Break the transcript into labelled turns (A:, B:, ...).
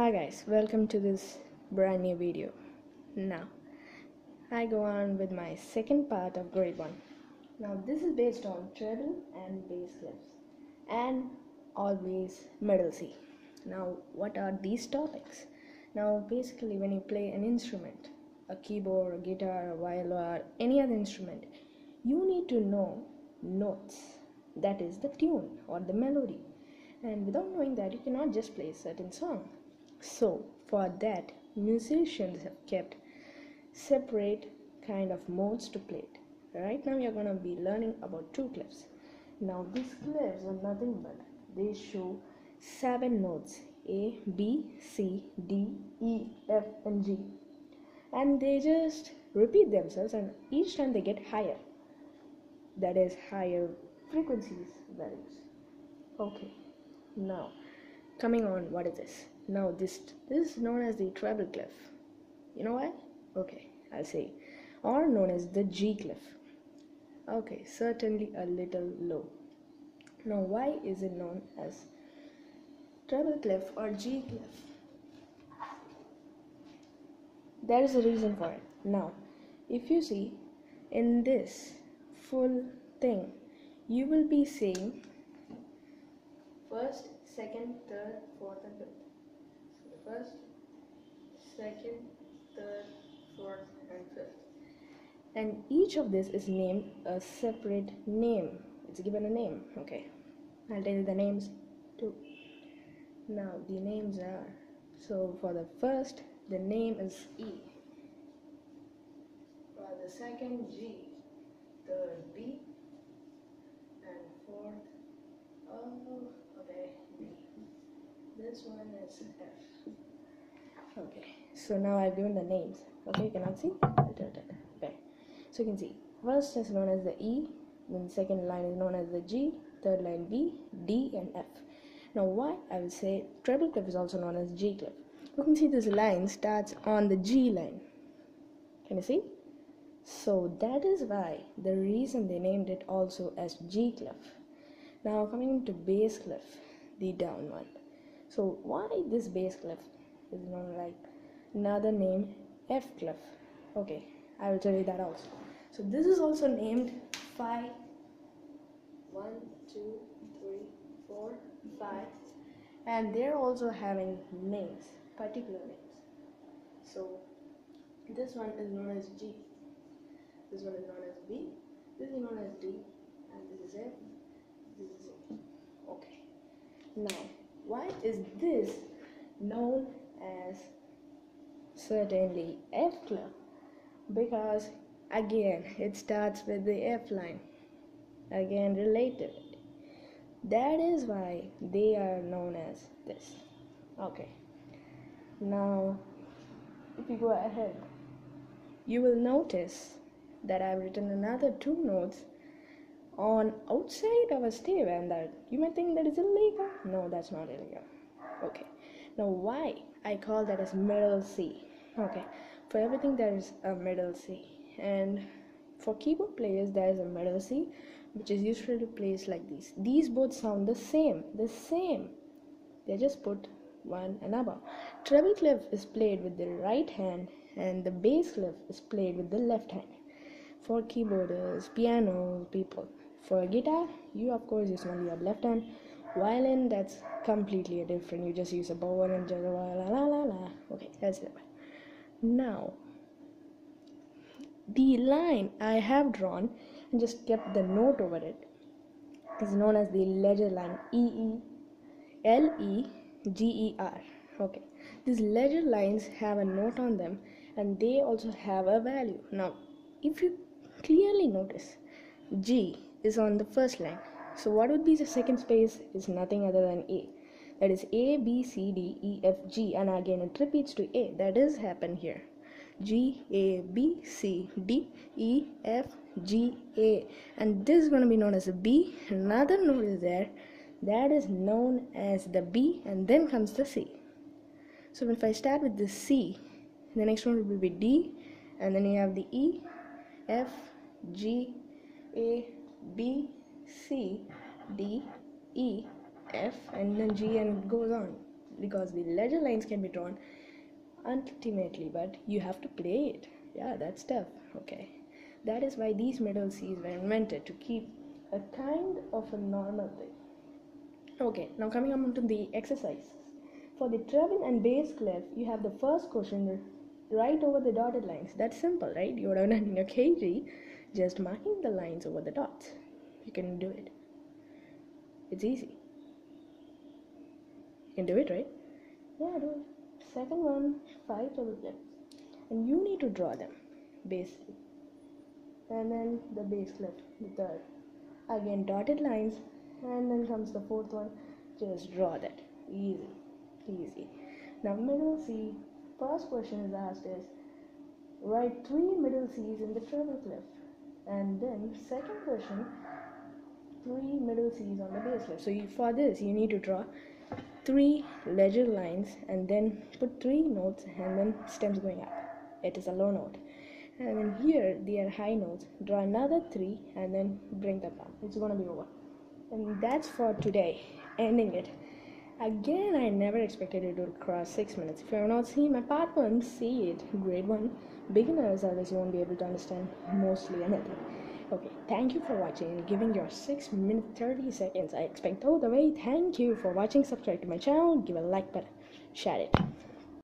A: Hi guys, welcome to this brand new video. Now, I go on with my second part of grade 1. Now, this is based on treble and bass clefs and always middle C. Now, what are these topics? Now, basically, when you play an instrument, a keyboard, a guitar, a violin, or any other instrument, you need to know notes, that is, the tune or the melody. And without knowing that, you cannot just play a certain song. So, for that, musicians have kept separate kind of modes to play it. Right now, you're going to be learning about two clefs. Now, these clefs are nothing but they show 7 notes A, B, C, D, E, F, and G. And they just repeat themselves, and each time they get higher. That is, higher frequencies values. Okay, now coming on, what is this? Now this is known as the treble clef. You know why? Okay, I'll say, or known as the G clef. Okay, certainly a little low. Now why is it known as treble clef or G clef? There is a reason for it. Now, if you see in this full thing, you will be saying first, second, third, fourth, and fifth. So the first, second, third, fourth, and fifth. And each of this is named a separate name. It's given a name. Okay, I'll tell you the names too. Now the names are, so for the first, the name is E. For the second, G. Third, B. And fourth, B. This one is F. Okay, so now I've given the names. Okay, you cannot see? Okay, so you can see first is known as the E, then second line is known as the G, third line B, D, and F. Now why I will say treble clef is also known as G clef. You can see this line starts on the G line. Can you see? So that is why the reason they named it also as G clef. Now coming to bass clef, the down one. So why this bass clef is known like another name F clef? Okay, I will tell you that also. So this is also named 5, 1, 2, 3, 4, 5, and they're also having names, particular names. So this one is known as G, this one is known as B, this is known as D, and this is F, this is A. Okay, now why is this known as certainly F clef? Because again it starts with the F line, again related. That is why they are known as this. Okay, now if you go ahead, you will notice that I've written another 2 notes on outside of a stave, and that you might think that is illegal. No, that's not illegal. Okay, now why I call that as middle C? Okay, for everything there is a middle C, and for keyboard players there is a middle C, which is usually placed like this. These both sound the same. They just put one and above. Treble clef is played with the right hand, and the bass clef is played with the left hand. For keyboarders, piano people. For guitar, you of course use only your left hand. Violin, that's completely different. You just use a bow and just la la la la. Okay, that's it. Now, the line I have drawn and just kept the note over it is known as the ledger line, Leger. Okay, these ledger lines have a note on them, and they also have a value. Now, if you clearly notice, G is on the first line. So what would be the second space is nothing other than A. That is A, B, C, D, E, F, G, and again it repeats to A. That is happen here. G, A, B, C, D, E, F, G, A. And this is going to be known as a B. Another note is there. That is known as the B, and then comes the C. So if I start with the C, the next one will be D, and then you have the E, F, G, A, B, C, D, E, F, and then G, and it goes on. because the ledger lines can be drawn ultimately, but you have to play it. Yeah, that's tough. Okay, that is why these middle C's were invented, to keep a kind of a normal thing. Okay, now coming on to the exercise. For the treble and bass clef, you have the first question right over the dotted lines. That's simple, right? You would have done in your KG, just marking the lines over the dots. You can do it. It's easy. You can do it, right? Yeah, do it. Second one, 5 treble clefs. And you need to draw them, basically. And then the bass clef, the third. Again, dotted lines. And then comes the fourth one. Just draw that. Easy. Easy. Now, middle C, first question is asked is, write 3 middle C's in the treble clef. And then, second question, 3 middle C's on the bass clef. So, for this, you need to draw 3 ledger lines and then put 3 notes and then stems going up. It is a low note. And then here, they are high notes. Draw another 3 and then bring them down. It's going to be over. And that's for today. Ending it. Again, I never expected it to cross 6 minutes. If you have not seen my part 1, see it. Grade 1. Beginners, others, you won't be able to understand mostly anything. Okay, thank you for watching and giving your 6 minutes 30 seconds. I expect all the way. Thank you for watching. Subscribe to my channel. Give a like button. Share it.